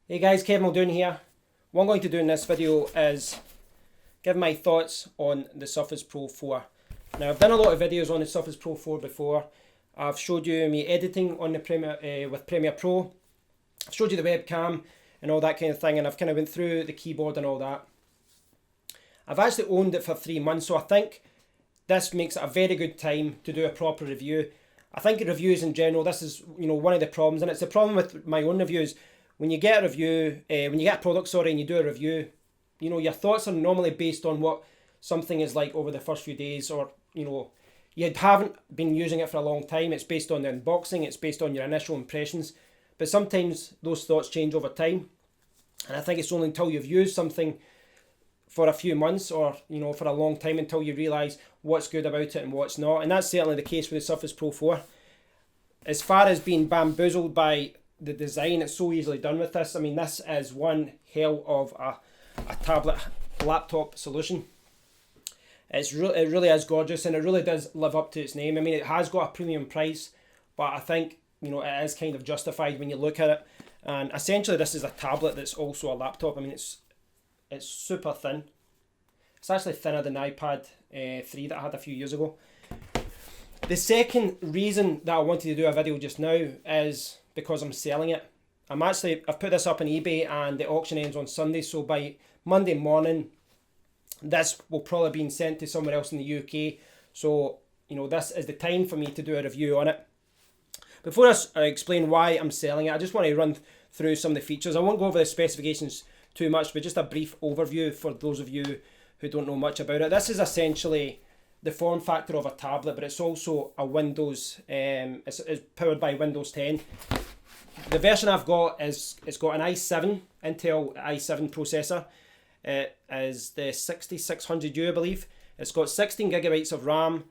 Hey guys, Kevin Muldoon here. What I'm going to do in this video is give my thoughts on the Surface Pro 4. Now I've done a lot of videos on the Surface Pro 4 before. I've showed you me editing on the with Premiere Pro. I've showed you the webcam and all that kind of thing, and I've kind of went through the keyboard and all that. I've actually owned it for 3 months, so I think this makes it a very good time to do a proper review. I think reviews in general, this is one of the problems, and it's the problem with my own reviews. When you get a review, when you get a product, and you do a review, your thoughts are normally based on what something is like over the first few days, or, you haven't been using it for a long time. It's based on the unboxing, it's based on your initial impressions. But sometimes those thoughts change over time. And I think it's only until you've used something for a few months or, for a long time until you realise what's good about it and what's not. And that's certainly the case with the Surface Pro 4. As far as being bamboozled by the design, it's so easily done with this. I mean, this is one hell of a tablet laptop solution. It really is gorgeous, and it really does live up to its name. I mean, it has got a premium price, but I think it is kind of justified when you look at it. And essentially, this is a tablet that's also a laptop. I mean, it's super thin. It's actually thinner than the iPad 3 that I had a few years ago. The second reason that I wanted to do a video just now is because I'm selling it. I've put this up on eBay, and the auction ends on Sunday, so by Monday morning this will probably be sent to somewhere else in the UK. So this is the time for me to do a review on it. Before I explain why I'm selling it, I just want to run through some of the features. I won't go over the specifications too much, but just a brief overview for those of you who don't know much about it. This is essentially the form factor of a tablet, but it's also a Windows, it's powered by Windows 10. The version I've got it's got an i7, Intel i7 processor. It is the 6600U, I believe. It's got 16 gigabytes of RAM,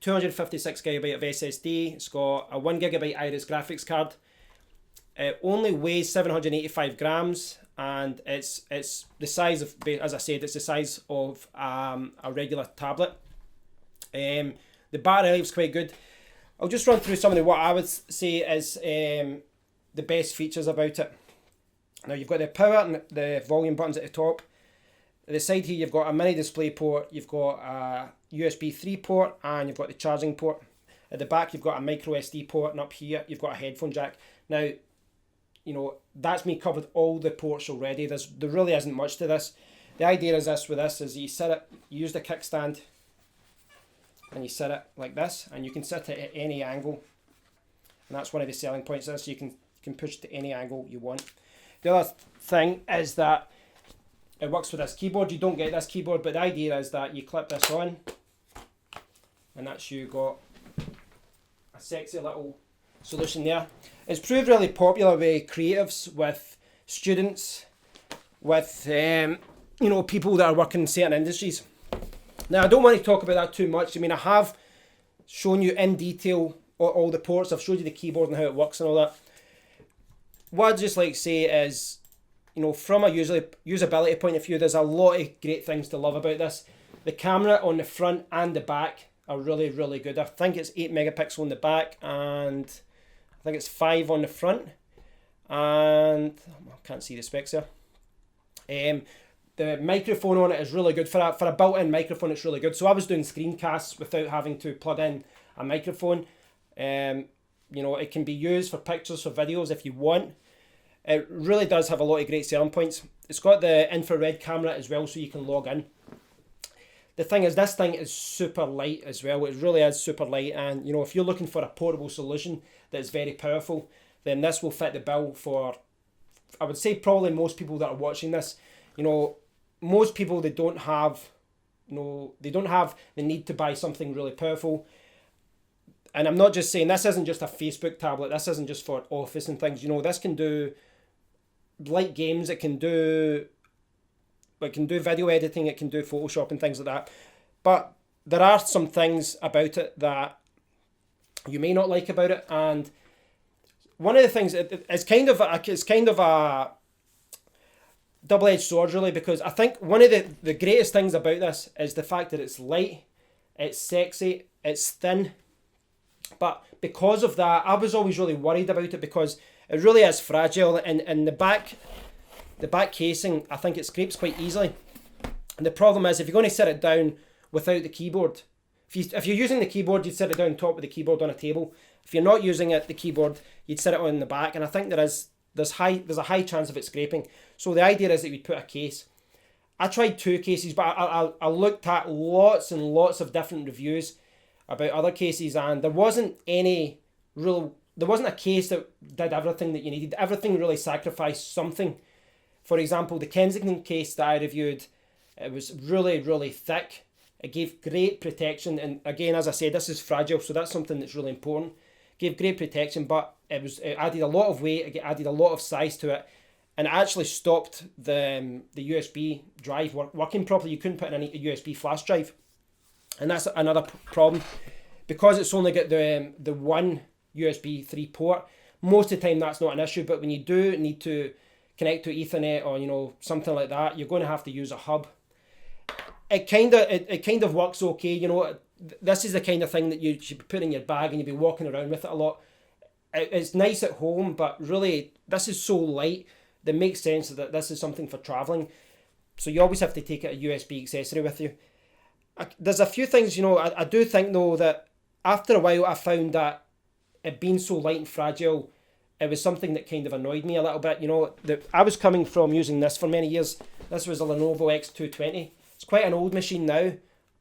256 gigabyte of SSD. It's got a 1 gigabyte Iris graphics card. It only weighs 785 grams, and it's the size of, as I said, it's the size of a regular tablet. The battery life's quite good. I'll just run through some of what I would say is the best features about it. Now you've got the power and the volume buttons at the top. At the side here you've got a mini display port, you've got a USB 3 port, and you've got the charging port. At the back you've got a micro SD port, and up here you've got a headphone jack. Now, that's me covered all the ports already. There really isn't much to this. The idea is you set it, you use the kickstand, and you set it like this, and you can set it at any angle. And that's one of the selling points of this. You can push it to any angle you want. The other thing is that it works with this keyboard. You don't get this keyboard, but the idea is that you clip this on, and that's you got a sexy little solution there. It's proved really popular with creatives, with students, with people that are working in certain industries. Now I don't want to talk about that too much. I mean, I have shown you in detail all the ports. I've showed you the keyboard and how it works and all that. What I'd just like to say is, from a usability point of view, there's a lot of great things to love about this. The camera on the front and the back are really, really good. I think it's 8 megapixel on the back, and I think it's 5 on the front. And I can't see the specs here. The microphone on it is really good. For a built-in microphone, it's really good. So I was doing screencasts without having to plug in a microphone. It can be used for pictures, for videos if you want. It really does have a lot of great selling points. It's got the infrared camera as well, so you can log in. The thing is, this thing is super light as well. It really is super light, and if you're looking for a portable solution that's very powerful, then this will fit the bill for, I would say, probably most people that are watching this. Most people, they don't have the need to buy something really powerful. And I'm not just saying, this isn't just a Facebook tablet. This isn't just for office and things. This can do light games. It can do video editing. It can do Photoshop and things like that. But there are some things about it that you may not like about it. And one of the things, it's kind of a double-edged sword, really, because I think one of the greatest things about this is the fact that it's light, it's sexy, it's thin. But because of that, I was always really worried about it, because it really is fragile. And the back the back casing, I think it scrapes quite easily. And the problem is, if you're going to sit it down without the keyboard, if you're using the keyboard, you'd sit it down top with the keyboard on a table. If you're not using it, the keyboard, you'd sit it on the back. And I think there's a high chance of it scraping. So the idea is that we'd put a case. I tried 2 cases, but I looked at lots and lots of different reviews about other cases, and there wasn't a case that did everything that you needed. Everything really sacrificed something. For example, the Kensington case that I reviewed, it was really, really thick. It gave great protection, and again, as I said, this is fragile, so that's something that's really important. It gave great protection, but it added a lot of weight, it added a lot of size to it, and it actually stopped the USB drive working properly. You couldn't put in a USB flash drive, and that's another problem. Because it's only got the one USB 3 port, most of the time that's not an issue, but when you do need to connect to Ethernet or something like that, you're going to have to use a hub. It kind of works okay. This is the kind of thing that you should be putting in your bag and you'll be walking around with it a lot. It's nice at home, but really this is so light that makes sense that this is something for traveling. So you always have to take a USB accessory with you. There's a few things, I do think though that after a while I found that it being so light and fragile, it was something that kind of annoyed me a little bit. I was coming from using this for many years. This was a Lenovo X220. It's quite an old machine now,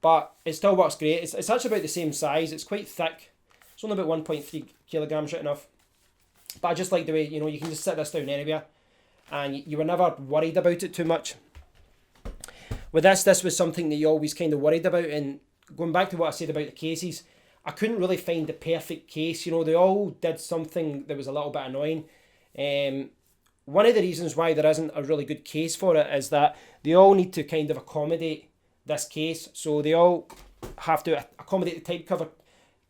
but it still works great. It's actually about the same size. It's quite thick. It's only about 1.3 kilograms, right enough. But I just like the way, you can just sit this down anywhere, and you were never worried about it too much. With this was something that you always kind of worried about, and going back to what I said about the cases, I couldn't really find the perfect case. They all did something that was a little bit annoying. One of the reasons why there isn't a really good case for it is that they all need to kind of accommodate this case. So they all have to accommodate the type cover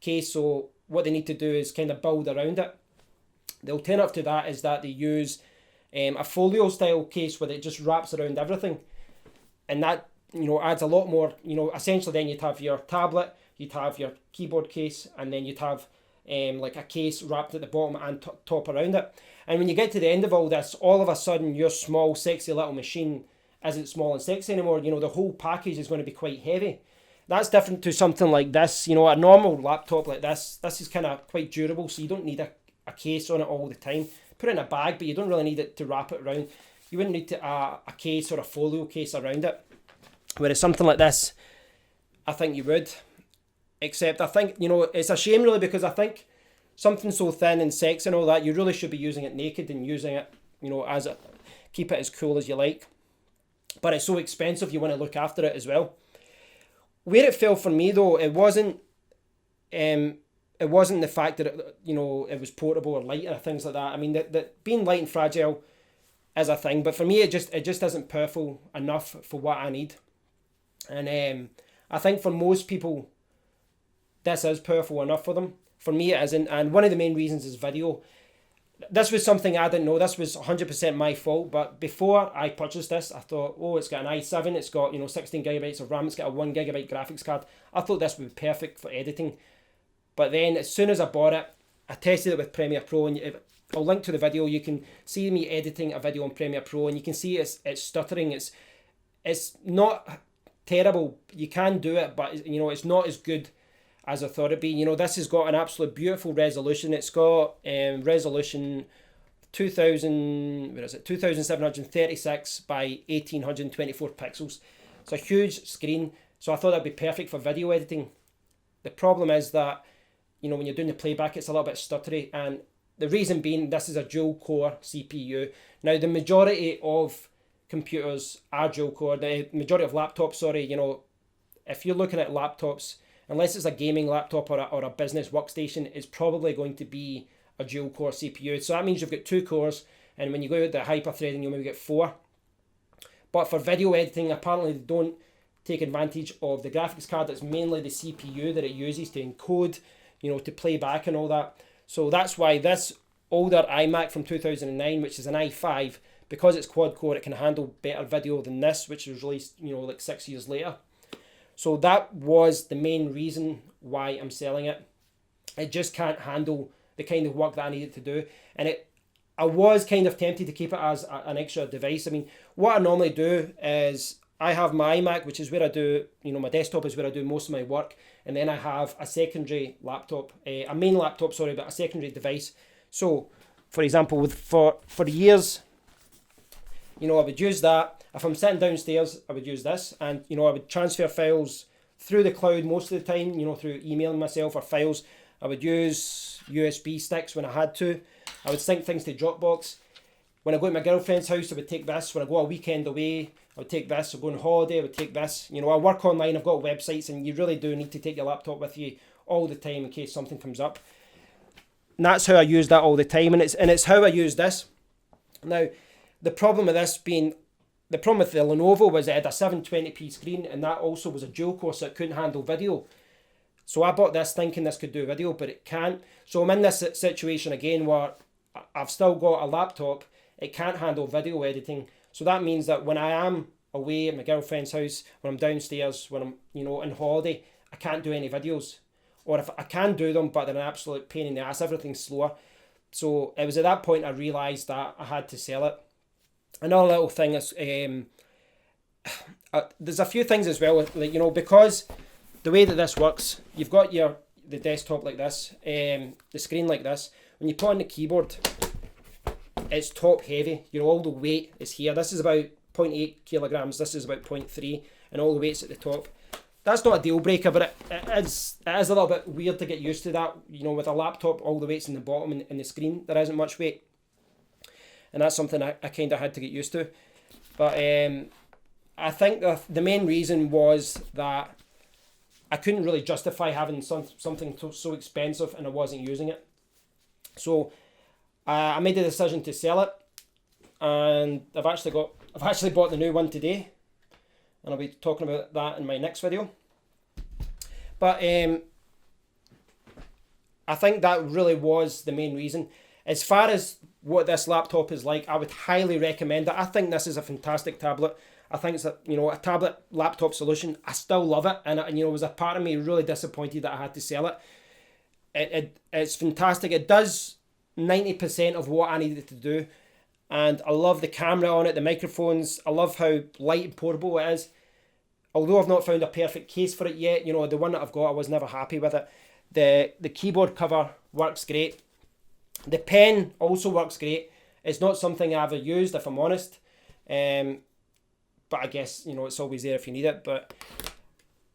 case. So what they need to do is kind of build around it. The alternative to that is that they use a folio style case where it just wraps around everything. And that, adds a lot more, essentially then you'd have your tablet, you'd have your keyboard case, and then you'd have like a case wrapped at the bottom and top around it. And when you get to the end of all this, all of a sudden your small, sexy little machine isn't small and sexy anymore. The whole package is going to be quite heavy. That's different to something like this. A normal laptop like this is kind of quite durable, so you don't need a case on it all the time. Put it in a bag, but you don't really need it to wrap it around. You wouldn't need a case or a folio case around it. Whereas something like this, I think you would. Except I think, it's a shame really, because I think something so thin and sexy and all that, you really should be using it naked and using it, keep it as cool as you like. But it's so expensive, you want to look after it as well. Where it fell for me though, it wasn't the fact that it was portable or light or things like that. I mean, that being light and fragile is a thing, but for me it just isn't powerful enough for what I need. And I think for most people, this is powerful enough for them. For me, it isn't. And one of the main reasons is video. This was something I didn't know. This was 100% my fault. But before I purchased this, I thought, it's got an i7. It's got 16 gigabytes of RAM. It's got a 1 gigabyte graphics card. I thought this would be perfect for editing. But then as soon as I bought it, I tested it with Premiere Pro. And I'll link to the video. You can see me editing a video on Premiere Pro. And you can see it's stuttering. It's not terrible. You can do it. But it's not as good as I thought it'd be. This has got an absolute beautiful resolution. It's got resolution 2736 by 1824 pixels. It's a huge screen, so I thought that'd be perfect for video editing. The problem is that, when you're doing the playback, it's a little bit stuttery, and the reason being, this is a dual core CPU. Now, the majority of computers are dual core. The majority of laptops, if you're looking at laptops, unless it's a gaming laptop or a business workstation, it's probably going to be a dual core CPU. So that means you've got 2 cores, and when you go with the hyper-threading, you'll maybe get 4. But for video editing, apparently they don't take advantage of the graphics card. It's mainly the CPU that it uses to encode, to play back and all that. So that's why this older iMac from 2009, which is an i5, because it's quad core, it can handle better video than this, which was released, like 6 years later. So that was the main reason why I'm selling it. It just can't handle the kind of work that I needed to do. And I was kind of tempted to keep it as an extra device. I mean, what I normally do is I have my iMac, which is where I do, my desktop is where I do most of my work. And then I have a secondary laptop, a main laptop, sorry, but a secondary device. So, for example, for years, I would use that. If I'm sitting downstairs, I would use this. And, I would transfer files through the cloud most of the time, through emailing myself or files. I would use USB sticks when I had to. I would sync things to Dropbox. When I go to my girlfriend's house, I would take this. When I go a weekend away, I would take this. I go on holiday, I would take this. I work online, I've got websites, and you really do need to take your laptop with you all the time in case something comes up. And that's how I use that all the time, and it's how I use this. Now, the problem with the Lenovo was it had a 720p screen, and that also was a dual core, so it couldn't handle video. So I bought this thinking this could do video, but it can't. So I'm in this situation again where I've still got a laptop, it can't handle video editing. So that means that when I am away at my girlfriend's house, when I'm downstairs, when I'm, on holiday, I can't do any videos. Or if I can do them, but they're an absolute pain in the ass, everything's slower. So it was at that point I realised that I had to sell it. Another little thing is, there's a few things as well, like, because the way that this works, you've got the desktop like this, the screen like this. When you put on the keyboard, it's top heavy. All the weight is here. This is about 0.8 kilograms. This is about 0.3, and all the weight's at the top. That's not a deal breaker, but it is a little bit weird to get used to that. With a laptop, all the weight's in the bottom and the screen. There isn't much weight, and that's something I kind of had to get used to. But I think the main reason was that I couldn't really justify having something so expensive, and I wasn't using it. So I made the decision to sell it, and I've actually bought the new one today, and I'll be talking about that in my next video. But I think that really was the main reason. As far as what this laptop is like, I would highly recommend it. I think this is a fantastic tablet. I think it's a tablet laptop solution. I still love it, and was a part of me really disappointed that I had to sell it. It's fantastic. It does 90% of what I needed to do, and I love the camera on it, the microphones. I love how light and portable it is. Although I've not found a perfect case for it yet, the one that I've got, I was never happy with it. The keyboard cover works great. The pen also works great. It's not something I've ever used, if I'm honest. But I guess, it's always there if you need it. But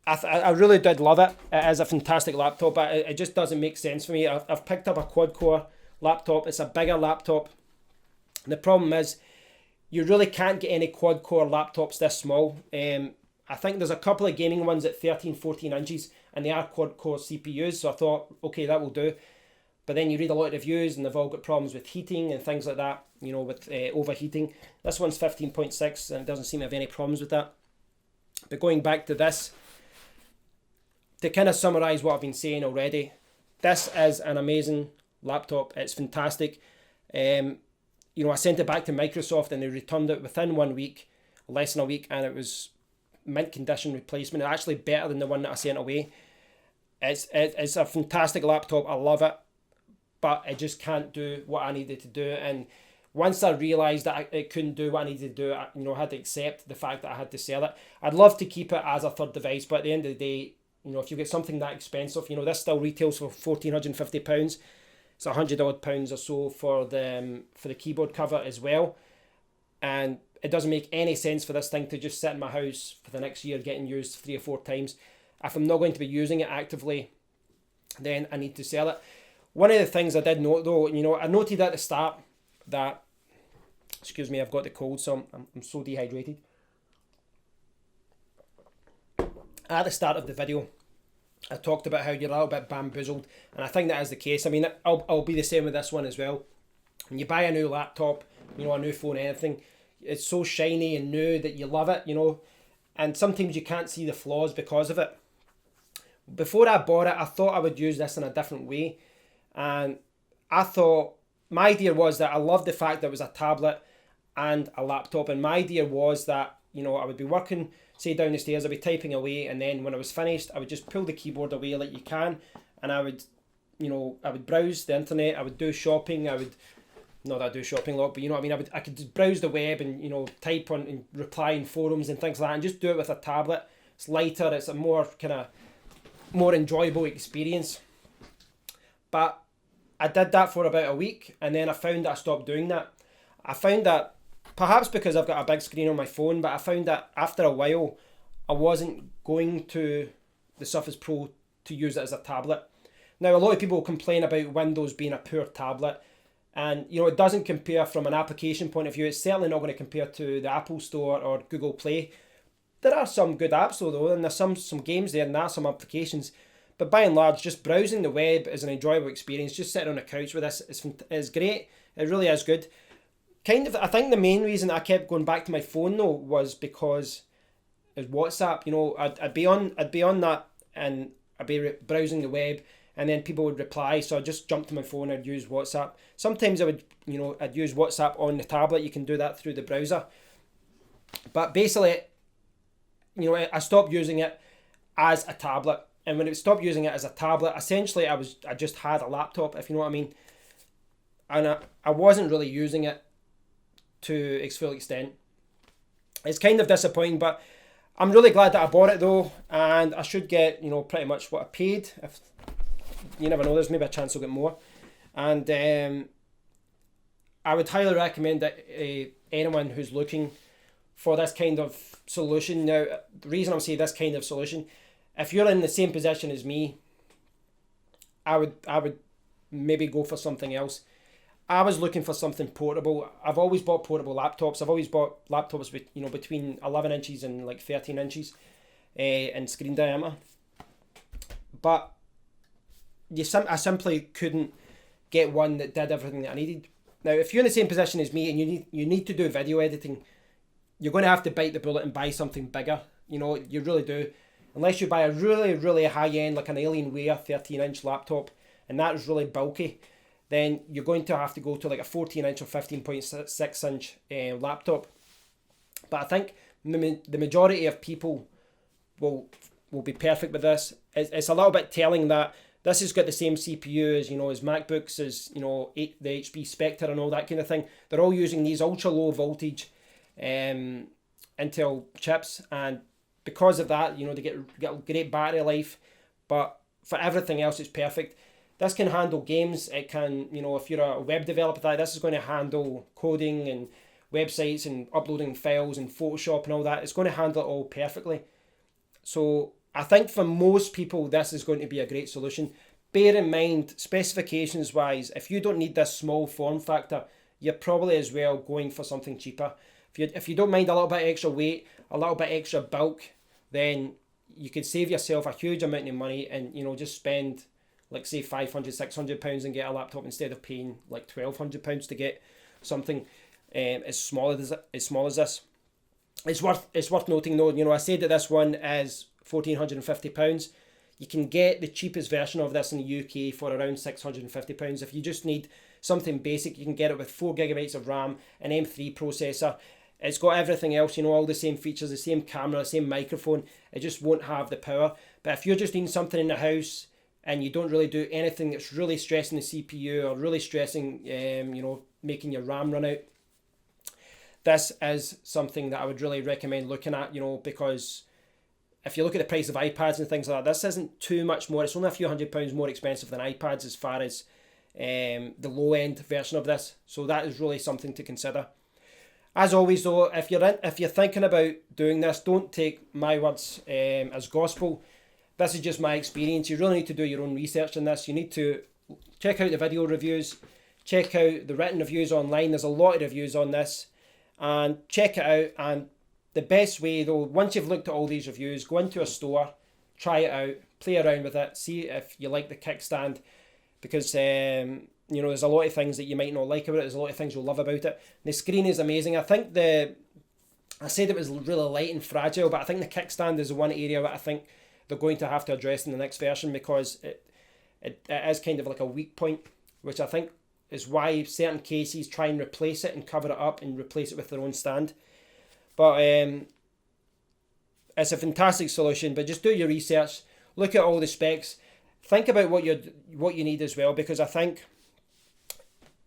I really did love it. It is a fantastic laptop, but it just doesn't make sense for me. I've picked up a quad-core laptop. It's a bigger laptop. The problem is you really can't get any quad-core laptops this small. I think there's a couple of gaming ones at 13, 14 inches, and they are quad-core CPUs, so I thought, okay, that will do. But then you read a lot of reviews, and they've all got problems with heating and things like that, with overheating. This one's 15.6, and it doesn't seem to have any problems with that. But going back to this, to kind of summarise what I've been saying already, this is an amazing laptop. It's fantastic. I sent it back to Microsoft, and they returned it within 1 week, less than a week, and it was mint condition replacement. It's actually better than the one that I sent away. It's a fantastic laptop. I love it, but it just can't do what I needed to do. And once I realised that it couldn't do what I needed to do, I had to accept the fact that I had to sell it. I'd love to keep it as a third device, but at the end of the day, if you get something that expensive, this still retails for £1,450. It's £100 odd or so for the keyboard cover as well. And it doesn't make any sense for this thing to just sit in my house for the next year getting used 3 or 4 times. If I'm not going to be using it actively, then I need to sell it. One of the things I did note though, I noted at the start that, excuse me, I've got the cold, so I'm so dehydrated. At the start of the video, I talked about how you're a little bit bamboozled, and I think that is the case. I mean, I'll be the same with this one as well. When you buy a new laptop, a new phone, anything, it's so shiny and new that you love it, and sometimes you can't see the flaws because of it. Before I bought it, I thought I would use this in a different way, and I thought, my idea was that I loved the fact that it was a tablet and a laptop, and my idea was that, I would be working, say, down the stairs, I'd be typing away, and then when I was finished, I would just pull the keyboard away like you can, and I would browse the internet, I would do shopping, I would not that I do shopping a lot, but you know what I mean. I could just browse the web and, you know, type on and reply in forums and things like that, and just do it with a tablet. It's lighter. It's a more kind of more enjoyable experience. But I did that for about a week, and then I found that I stopped doing that. I found that perhaps because I've got a big screen on my phone, but I found that after a while I wasn't going to the Surface Pro to use it as a tablet. Now, a lot of people complain about Windows being a poor tablet, and you know, it doesn't compare from an application point of view. It's certainly not going to compare to the Apple Store or Google Play. There are some good apps though, and there's some games there, and there are some applications. But by and large, just browsing the web is an enjoyable experience. Just sitting on a couch with this is great. It really is good. Kind of, I think the main reason I kept going back to my phone though was because it's WhatsApp. You know, I'd be on that, and I'd be browsing the web, and then people would reply. So I'd just jump to my phone. I'd use WhatsApp. Sometimes I'd use WhatsApp on the tablet. You can do that through the browser. But basically, you know, I stopped using it as a tablet. And when it stopped using it as a tablet, essentially I just had a laptop, if you know what I mean. And I wasn't really using it to its full extent. It's kind of disappointing, but I'm really glad that I bought it though, and I should get, you know, pretty much what I paid. If you never know, there's maybe a chance I'll get more. And I would highly recommend that anyone who's looking for this kind of solution. Now, the reason I'm saying this kind of solution, if you're in the same position as me, I would maybe go for something else. I was looking for something portable. I've always bought portable laptops. I've always bought laptops with, you know, between 11 inches and like 13 inches in screen diameter. But I simply couldn't get one that did everything that I needed. Now, if you're in the same position as me and you need to do video editing, you're going to have to bite the bullet and buy something bigger. You know, you really do. Unless you buy a really, really high-end, like an Alienware 13-inch laptop, and that is really bulky, then you're going to have to go to like a 14-inch or 15.6-inch laptop. But I think the majority of people will be perfect with this. It's a little bit telling that this has got the same CPU as, you know, as MacBooks, as, you know, the HP Spectre and all that kind of thing. They're all using these ultra-low voltage Intel chips, and because of that, you know, they get great battery life, but for everything else, it's perfect. This can handle games. It can, you know, if you're a web developer, this is going to handle coding and websites and uploading files and Photoshop and all that. It's going to handle it all perfectly. So I think for most people, this is going to be a great solution. Bear in mind, specifications wise, if you don't need this small form factor, you're probably as well going for something cheaper. If you don't mind a little bit extra weight, a little bit extra bulk, then you could save yourself a huge amount of money and, you know, just spend like say £500-600 and get a laptop instead of paying like £1,200 to get something as small as this. It's worth noting though, you know, I said that this one is £1,450. You can get the cheapest version of this in the UK for around £650. If you just need something basic, you can get it with 4GB of RAM, an M3 processor. It's got everything else, you know, all the same features, the same camera, the same microphone. It just won't have the power. But if you're just needing something in the house and you don't really do anything that's really stressing the CPU or really stressing, you know, making your RAM run out, this is something that I would really recommend looking at, you know, because if you look at the price of iPads and things like that, this isn't too much more. It's only a few £100s more expensive than iPads as far as the low end version of this. So that is really something to consider. As always though, if you're thinking about doing this, don't take my words as gospel. This is just my experience. You really need to do your own research on this. You need to check out the video reviews, check out the written reviews online. There's a lot of reviews on this, and check it out. And the best way though, once you've looked at all these reviews, go into a store, try it out, play around with it, see if you like the kickstand, because you know, there's a lot of things that you might not like about it. There's a lot of things you'll love about it. The screen is amazing. I think I said it was really light and fragile, but I think the kickstand is the one area that I think they're going to have to address in the next version, because it is kind of like a weak point, which I think is why certain cases try and replace it and cover it up and replace it with their own stand. But it's a fantastic solution, but just do your research, look at all the specs, think about what you need as well, because I think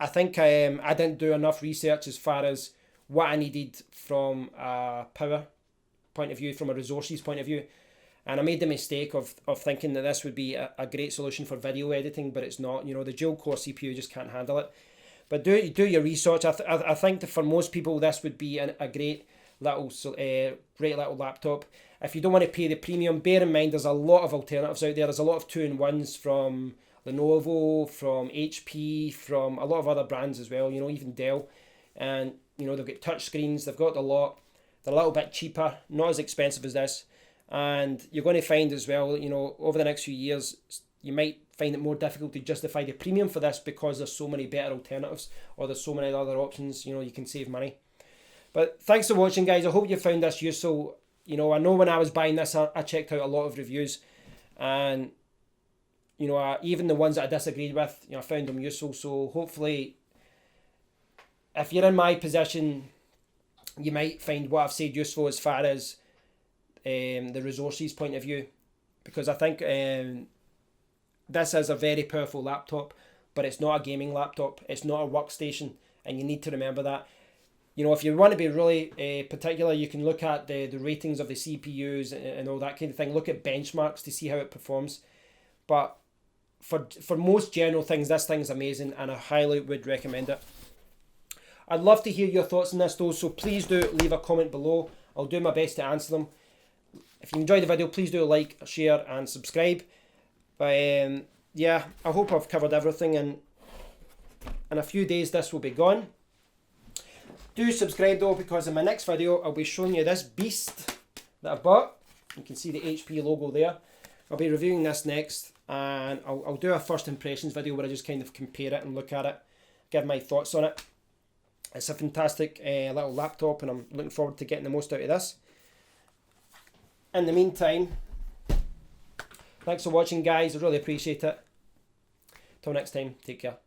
I think I didn't do enough research as far as what I needed from a power point of view, from a resources point of view. And I made the mistake of thinking that this would be a great solution for video editing, but it's not. You know, the dual core CPU just can't handle it. But do your research. I think that for most people this would be a great little laptop. If you don't want to pay the premium, bear in mind there's a lot of alternatives out there. There's a lot of 2-in-1s from Lenovo, from HP, from a lot of other brands as well, you know, even Dell. And, you know, they've got touch screens, they've got the lot. They're a little bit cheaper, not as expensive as this. And you're going to find as well, you know, over the next few years, you might find it more difficult to justify the premium for this because there's so many better alternatives, or there's so many other options, you know, you can save money. But thanks for watching, guys. I hope you found this useful. You know, I know when I was buying this, I checked out a lot of reviews, and, you know, even the ones that I disagreed with, you know, I found them useful. So hopefully, if you're in my position, you might find what I've said useful as far as the resources point of view, because I think this is a very powerful laptop, but it's not a gaming laptop. It's not a workstation, and you need to remember that. You know, if you want to be really particular, you can look at the ratings of the CPUs and all that kind of thing. Look at benchmarks to see how it performs. But for most general things, this thing's amazing, and I highly would recommend it. I'd love to hear your thoughts on this though, so please do leave a comment below. I'll do my best to answer them. If you enjoyed the video, please do like, share and subscribe. But yeah, I hope I've covered everything, and in a few days this will be gone. Do subscribe though, because in my next video I'll be showing you this beast that I bought. You can see the HP logo there. I'll be reviewing this next, and I'll do a first impressions video where I just kind of compare it and look at it, give my thoughts on it. It's a fantastic little laptop, and I'm looking forward to getting the most out of this. In the meantime, thanks for watching, guys. I really appreciate it. Till next time, take care.